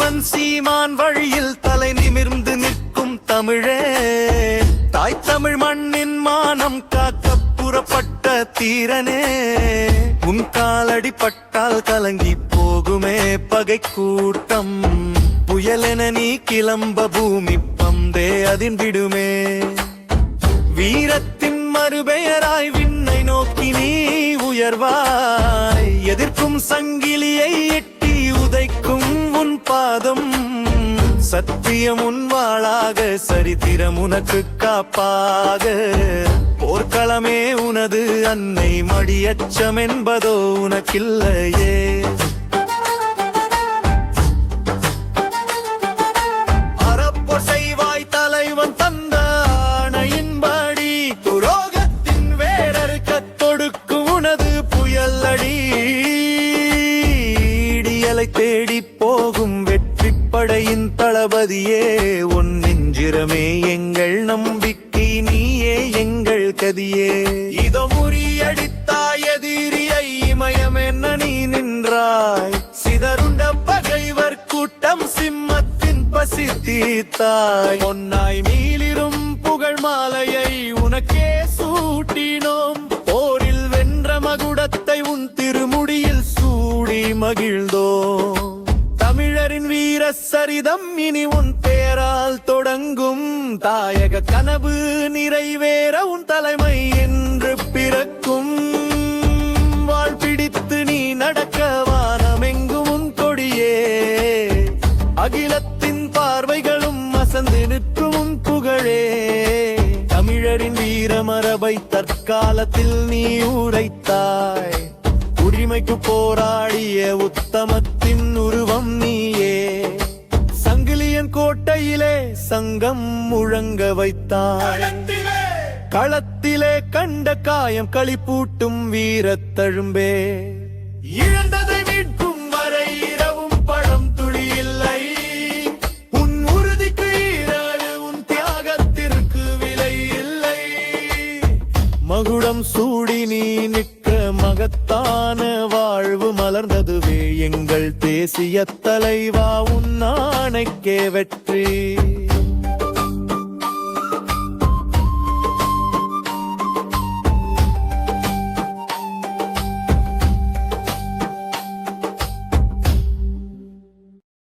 தமிழன் சீமான் வழியில் தலை நிமிர்ந்து நிற்கும் தமிழே, தாய் தமிழ் மண்ணின் மானம் காக்க புறப்பட்ட தீரனே. உன் காலடி பட்டால் கலங்கி போகுமே பகை கூட்டம், புயலென நீ கிளம்ப பூமி பந்தே அதின் விடுமே. வீரத்தின் மறுபெயராய் விண்ணை நோக்கி நீ உயர்வாய், எதிர்க்கும் சங்கிலியை எட்டி உதைக்கும் உன் பாதம். சத்தியம் உன் வாளாக, சரித்திரம் உனக்கு காப்பாக, போர்க்களமே உனது அன்னை மடியச்சம் என்பதோ உனக்கில்லையே. அறப்போர் செய்வாய் தலைவன் தந்த ஆணையின்படி, துரோகத்தின் வேரறுக்கத் தொடுக்கும் உனது புயல் அடி. இடியலை தேடி போகும் வெற்றி படையின் தளபதியே, உன் நெஞ்சிரமே எங்கள் நம்பிக்கை, நீயே எங்கள் கதியே. இதோ முறியடித்தாய் எதிரியை, இமயம் என்ன நீ நின்றாய், சிதறுண்ட பகைவர் கூட்டம் சிம்மத்தின் பசி தீர்த்தாய். பொன்னாய் மீளிரும் புகழ் மாலையை உனக்கே சூட்டினோம், போரில் வென்ற மகுடத்தை உன் திருமுடியில் சூடி மகிழ்ந்தோம். தமிழரின் வீர சரிதம் இனி உன் பெயரால் தொடங்கும், தாயக கனவு நிறைவேற உன் தலைமை என்று பிறக்கும். வாழ் பிடித்து நீ நடக்க வானமெங்கும் உன் கொடியே, அகிலத்தின் பார்வைகளும் அசந்து நிற்கும் உன் புகழே. தமிழரின் வீர மரபை தற்காலத்தில் நீ உரைத்தாய், உரிமைக்கு போராடிய உத்தமத்தின் உருவம் நீயே. சங்கிலியன் கோட்டையிலே சங்கம் முழங்க வைத்தாய், களத்திலே கண்ட காயம் களிப்பூட்டும் வீரத்தழும்பே. இழந்ததை மீட்கும் வரை இரவும் பழம் துளி இல்லை, உன் உறுதிக்கு ஈராடு உன் தியாகத்திற்கு விலை இல்லை. மகுடம் சூடி நீ நிற்க மகத்தான வாழ்வு மலர்ந்ததுவே, எங்கள் தேசிய தலைவா உன் ஆணைக்கே வெற்றி.